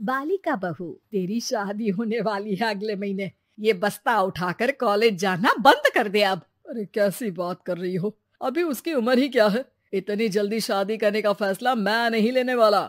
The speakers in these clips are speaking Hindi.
बालिका बहू, तेरी शादी होने वाली है अगले महीने। ये बस्ता उठाकर कॉलेज जाना बंद कर दे अब। अरे कैसी बात कर रही हो, अभी उसकी उम्र ही क्या है। इतनी जल्दी शादी करने का फैसला मैं नहीं लेने वाला।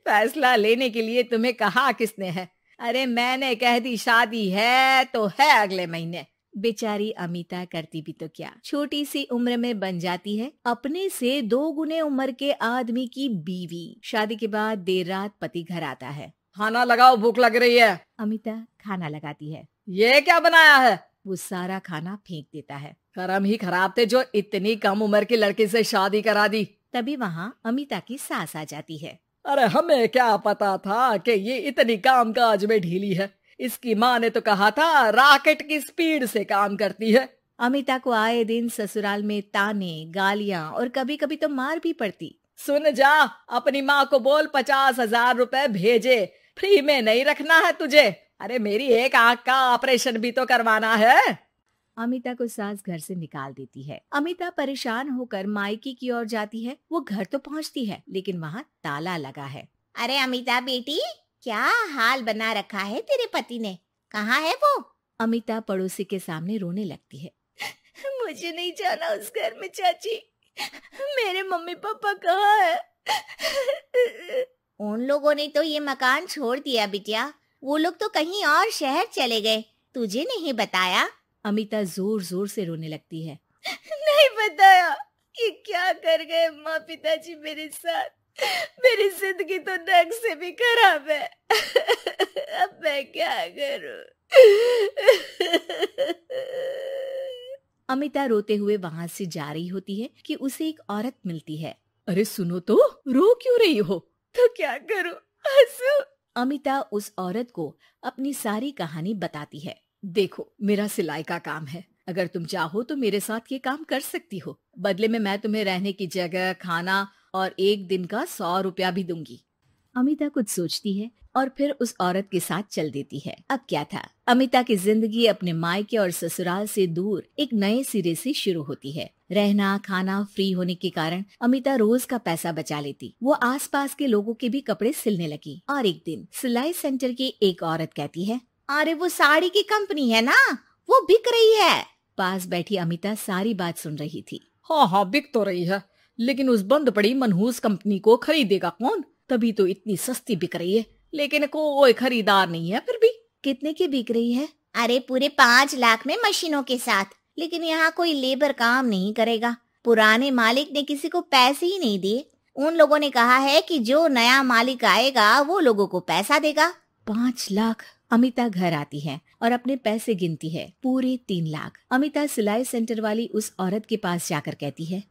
फैसला लेने के लिए तुम्हें कहा किसने है? अरे मैंने कह दी शादी है तो है अगले महीने। बेचारी अमिता करती भी तो क्या, छोटी सी उम्र में बन जाती है अपने से 2 गुने उम्र के आदमी की बीवी। शादी के बाद देर रात पति घर आता है। खाना लगाओ, भूख लग रही है। अमिता खाना लगाती है। ये क्या बनाया है? वो सारा खाना फेंक देता है। कर्म ही खराब थे जो इतनी कम उम्र के लड़के से शादी करा दी। तभी वहाँ अमिता की सास आ जाती है। अरे हमें क्या पता था कि ये इतनी कामकाज में ढीली है। इसकी माँ ने तो कहा था रॉकेट की स्पीड से काम करती है। अमिता को आए दिन ससुराल में ताने, गालियाँ और कभी कभी तो मार भी पड़ती। सुन जा, अपनी माँ को बोल 50,000 रुपए भेजे, फ्री में नहीं रखना है तुझे। अरे मेरी एक आंख का ऑपरेशन भी तो करवाना है। अमिता को सास घर से निकाल देती है। अमिता परेशान होकर मायके की ओर जाती है। वो घर तो पहुंचती है लेकिन वहाँ ताला लगा है। अरे अमिता बेटी, क्या हाल बना रखा है तेरे पति ने? कहाँ है वो? अमिता पड़ोसी के सामने रोने लगती है। मुझे नहीं जाना उस घर में चाची। मेरे मम्मी पापा कहाँ है? उन लोगों ने तो ये मकान छोड़ दिया बिटिया। वो लोग तो कहीं और शहर चले गए। तुझे नहीं बताया? अमिता जोर जोर से रोने लगती है। नहीं बताया? ये क्या कर गए माँ पिताजी मेरे साथ? मेरी जिंदगी तो नर्क से भी खराब है। अब मैं क्या करूं? अमिता रोते हुए वहाँ से जा रही होती है कि उसे एक औरत मिलती है। अरे सुनो तो, रो क्यों रही हो? तो क्या करूं, हंसू? अमिता उस औरत को अपनी सारी कहानी बताती है। देखो, मेरा सिलाई का काम है। अगर तुम चाहो तो मेरे साथ ये काम कर सकती हो। बदले में मैं तुम्हें रहने की जगह, खाना और 1 दिन का 100 रुपया भी दूंगी। अमिता कुछ सोचती है और फिर उस औरत के साथ चल देती है। अब क्या था, अमिता की जिंदगी अपने मायके और ससुराल से दूर एक नए सिरे से शुरू होती है। रहना खाना फ्री होने के कारण अमिता रोज का पैसा बचा लेती। वो आसपास के लोगों के भी कपड़े सिलने लगी। और एक दिन सिलाई सेंटर की एक औरत कहती है, अरे वो साड़ी की कंपनी है ना, वो बिक रही है। पास बैठी अमिता सारी बात सुन रही थी। हाँ, बिक तो रही है, लेकिन उस बंद पड़ी मनहूस कंपनी को खरीदेगा कौन? तभी तो इतनी सस्ती बिक रही है, लेकिन कोई खरीदार नहीं है। फिर भी कितने की बिक रही है? अरे पूरे 5 लाख में मशीनों के साथ। लेकिन यहाँ कोई लेबर काम नहीं करेगा। पुराने मालिक ने किसी को पैसे ही नहीं दिए। उन लोगों ने कहा है कि जो नया मालिक आएगा वो लोगों को पैसा देगा। 5 लाख। अमिता घर आती है और अपने पैसे गिनती है, पूरे 3 लाख। अमिता सिलाई सेंटर वाली उस औरत के पास जाकर कहती है,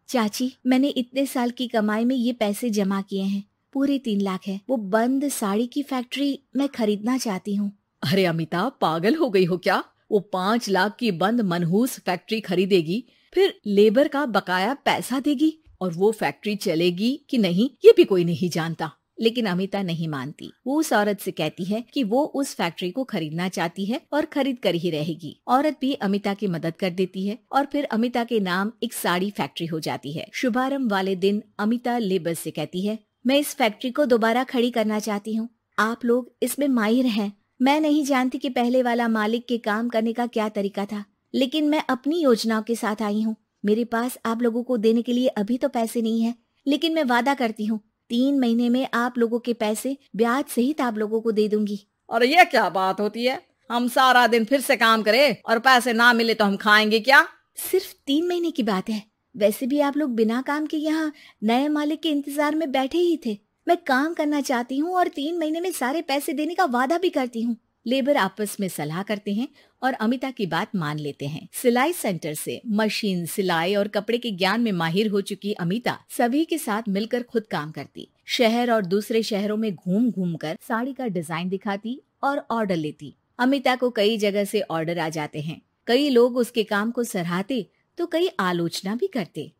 चाची, मैंने इतने साल की कमाई में ये पैसे जमा किए हैं, पूरे 3 लाख है। वो बंद साड़ी की फैक्ट्री मैं खरीदना चाहती हूँ। अरे अमिता, पागल हो गई हो क्या? वो 5 लाख की बंद मनहूस फैक्ट्री खरीदेगी, फिर लेबर का बकाया पैसा देगी, और वो फैक्ट्री चलेगी कि नहीं ये भी कोई नहीं जानता। लेकिन अमिता नहीं मानती। वो उस औरत से कहती है कि वो उस फैक्ट्री को खरीदना चाहती है और खरीद कर ही रहेगी। औरत भी अमिता की मदद कर देती है और फिर अमिता के नाम एक साड़ी फैक्ट्री हो जाती है। शुभारंभ वाले दिन अमिता लेबर से कहती है, मैं इस फैक्ट्री को दोबारा खड़ी करना चाहती हूँ। आप लोग इसमें माहिर हैं। मैं नहीं जानती कि पहले वाला मालिक के काम करने का क्या तरीका था, लेकिन मैं अपनी योजनाओं के साथ आई हूँ। मेरे पास आप लोगों को देने के लिए अभी तो पैसे नहीं है, लेकिन मैं वादा करती हूँ 3 महीने में आप लोगों के पैसे ब्याज सहित आप लोगों को दे दूंगी। और ये क्या बात होती है? हम सारा दिन फिर से काम करें और पैसे ना मिले तो हम खाएंगे क्या? सिर्फ 3 महीने की बात है। वैसे भी आप लोग बिना काम के यहाँ नए मालिक के इंतजार में बैठे ही थे। मैं काम करना चाहती हूँ और 3 महीने में सारे पैसे देने का वादा भी करती हूँ। लेबर आपस में सलाह करते हैं और अमिता की बात मान लेते हैं। सिलाई सेंटर से मशीन, सिलाई और कपड़े के ज्ञान में माहिर हो चुकी अमिता सभी के साथ मिलकर खुद काम करती। शहर और दूसरे शहरों में घूम घूम कर साड़ी का डिजाइन दिखाती और ऑर्डर लेती। अमिता को कई जगह से ऑर्डर आ जाते हैं। कई लोग उसके काम को सराहते तो कई आलोचना भी करते।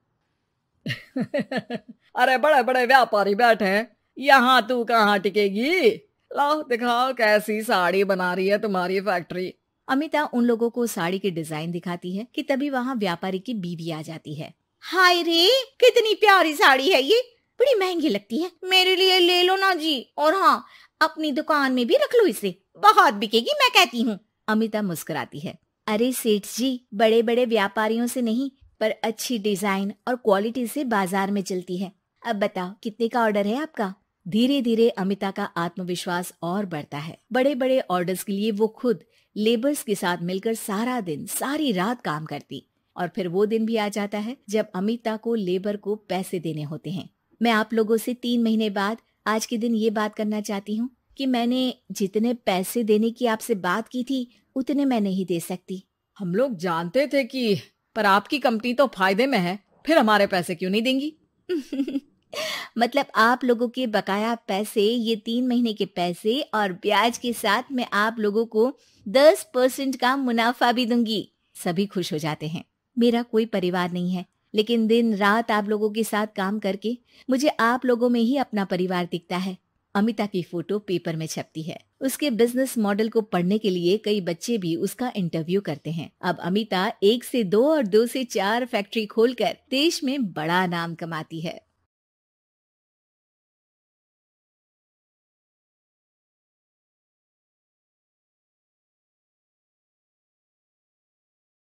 अरे बड़े बड़े व्यापारी बैठे हैं, यहाँ तू कहाँ टिकेगी? लाओ दिखाओ कैसी साड़ी बना रही है तुम्हारी फैक्ट्री। अमिता उन लोगों को साड़ी के डिजाइन दिखाती है कि तभी वहाँ व्यापारी की बीवी आ जाती है। हाय रे, कितनी प्यारी साड़ी है ये, बड़ी महंगी लगती है, मेरे लिए ले लो ना जी। और हाँ, अपनी दुकान में भी रख लो इसे, बहुत बिकेगी मैं कहती हूँ। अमिता मुस्कुराती है। अरे सेठ जी, बड़े बड़े व्यापारियों से नहीं, पर अच्छी डिजाइन और क्वालिटी से बाजार में चलती है। अब बताओ कितने का ऑर्डर है आपका? धीरे धीरे अमिता का आत्मविश्वास और बढ़ता है। बड़े बड़े ऑर्डर्स के लिए वो खुद लेबर्स के साथ मिलकर सारा दिन सारी रात काम करती। और फिर वो दिन भी आ जाता है जब अमिता को लेबर को पैसे देने होते हैं। मैं आप लोगों से 3 महीने बाद आज के दिन ये बात करना चाहती हूँ कि मैंने जितने पैसे देने की आपसे बात की थी उतने मैं नहीं दे सकती। हम लोग जानते थे कि, पर आपकी कंपनी तो फायदे में है, फिर हमारे पैसे क्यों नहीं देंगी? मतलब आप लोगों के बकाया पैसे, ये 3 महीने के पैसे और ब्याज के साथ मैं आप लोगों को 10% का मुनाफा भी दूंगी। सभी खुश हो जाते हैं। मेरा कोई परिवार नहीं है, लेकिन दिन रात आप लोगों के साथ काम करके मुझे आप लोगों में ही अपना परिवार दिखता है। अमिता की फोटो पेपर में छपती है। उसके बिजनेस मॉडल को पढ़ने के लिए कई बच्चे भी उसका इंटरव्यू करते हैं। अब अमिता 1 से 2 और 2 से 4 फैक्ट्री खोलकर देश में बड़ा नाम कमाती है।